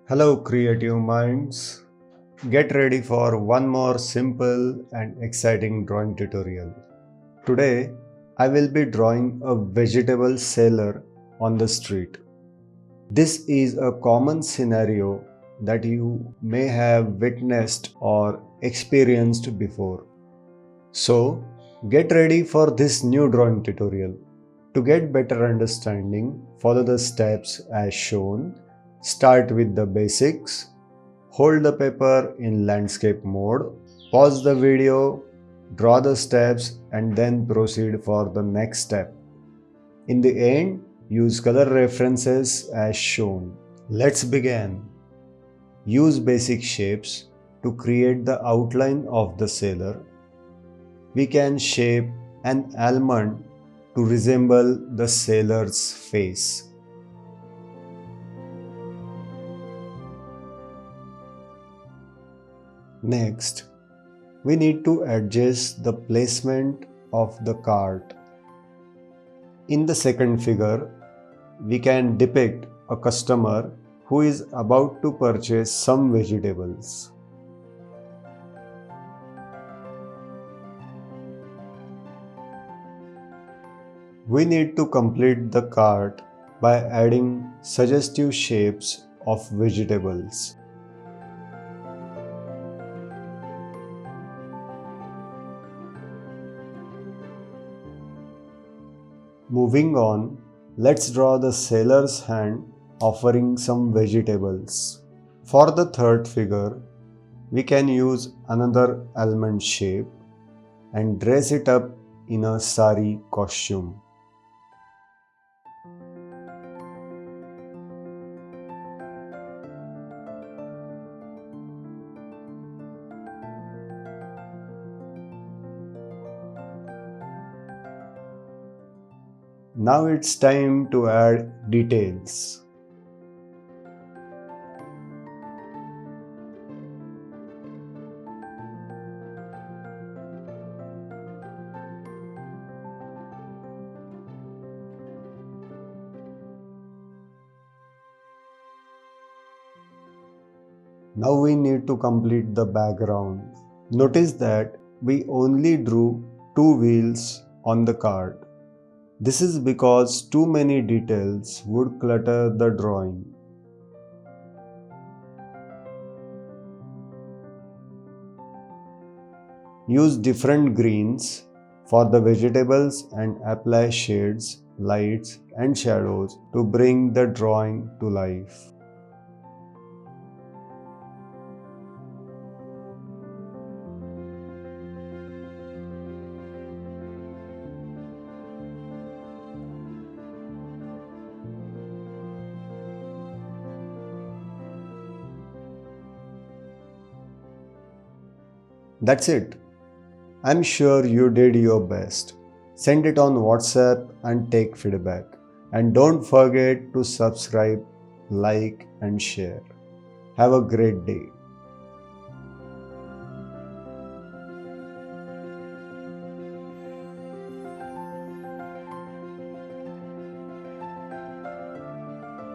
Hello, creative minds. Get ready for one more simple and exciting drawing tutorial. Today, I will be drawing a vegetable seller on the street. This is a common scenario that you may have witnessed or experienced before. So, get ready for this new drawing tutorial. To get better understanding, follow the steps as shown. Start with the basics. Hold the paper in landscape mode. Pause the video, draw the steps and then proceed for the next step. In the end, use color references as shown. Let's begin. Use basic shapes to create the outline of the seller. We can shape an almond to resemble the seller's face. Next, we need to adjust the placement of the cart. In the second figure, we can depict a customer who is about to purchase some vegetables. We need to complete the cart by adding suggestive shapes of vegetables. Moving on, let's draw the seller's hand offering some vegetables. For the third figure, we can use another almond shape and dress it up in a sari costume. Now it's time to add details. Now we need to complete the background. Notice that we only drew two wheels on the cart. This is because too many details would clutter the drawing. Use different greens for the vegetables and apply shades, lights and shadows to bring the drawing to life. That's it. I'm sure you did your best. Send it on WhatsApp and take feedback. And don't forget to subscribe, like and share. Have a great day.